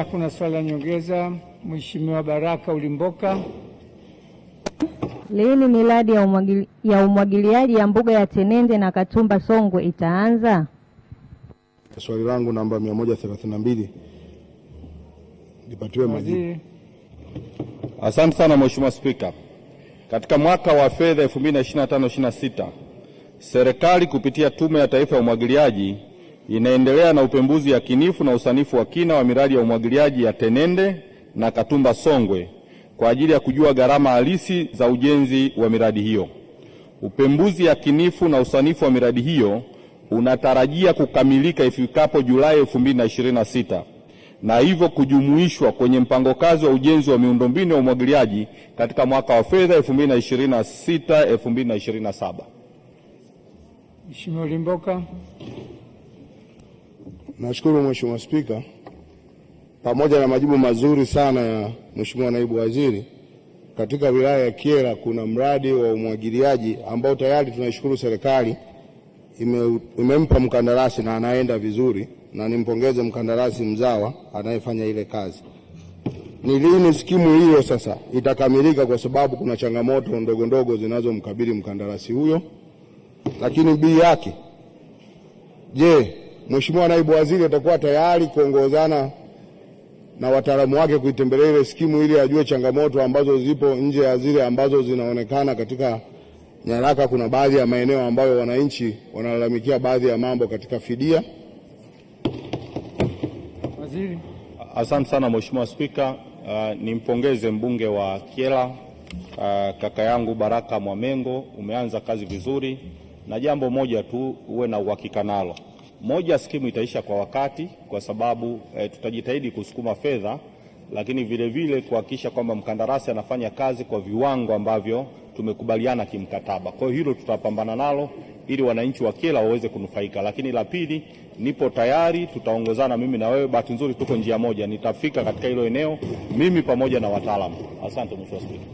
Spika, kuna swali la nyongeza. Mheshimiwa Baraka Ulimboka. Lini miradi ya umwagiliaji ya mbuga ya Tenende na Katumba Songwe itaanza? Swali langu namba 132 lipatiwe majibu. Asante sana Mheshimiwa Spika. Katika mwaka wa fedha 2025/26 serikali kupitia Tume ya Taifa ya Umwagiliaji inaendelea na upembuzi yakinifu na usanifu wa kina wa miradi ya umwagiliaji ya Tenende na Katumba Songwe kwa ajili ya kujua gharama halisi za ujenzi wa miradi hiyo. Upembuzi yakinifu na usanifu wa miradi hiyo unatarajia kukamilika ifikapo Julai 2026 na hivyo kujumuishwa kwenye mpango kazi wa ujenzi wa miundombinu ya umwagiliaji katika mwaka wa fedha 2026/2027. Mheshimiwa Ulimboka. Nashukuru Mheshimiwa Spika. Pamoja na majibu mazuri sana ya Mheshimiwa Naibu Waziri, katika wilaya ya Kyela kuna mradi wa umwagiliaji ambao tayari tunashukuru serikali imempa mkandarasi na anaenda vizuri, na nimpongeze mkandarasi mzawa anayefanya ile kazi. Ni lini skimu hiyo sasa itakamilika, kwa sababu kuna changamoto ndogo ndogo zinazomkabili mkandarasi huyo? Lakini bii yake, je, Mheshimiwa Naibu Waziri atakuwa tayari kuongozana na wataalamu wake kuitembelea ile skimu ili ajue changamoto ambazo zipo nje ya zile ambazo zinaonekana katika nyaraka? Kuna baadhi ya maeneo ambayo wananchi wanalalamikia baadhi ya mambo katika fidia. Waziri. Asante sana Mheshimiwa Spika. Nimpongeze mbunge wa Kyela kaka yangu Baraka Mwamengo, umeanza kazi vizuri, na jambo moja tu uwe na uhakika nalo. Moja, skimu itaisha kwa wakati kwa sababu tutajitahidi kusukuma fedha, lakini vile vile kuhakikisha kwamba mkandarasi anafanya kazi kwa viwango ambavyo tumekubaliana kimkataba. Kwa hiyo hilo tutapambana nalo ili wananchi wa Kyela waweze kunufaika. Lakini la pili, nipo tayari, tutaongozana mimi na wewe. Bahati nzuri tuko njia moja, nitafika katika hilo eneo mimi pamoja na wataalamu. Asante Mheshimiwa Spika.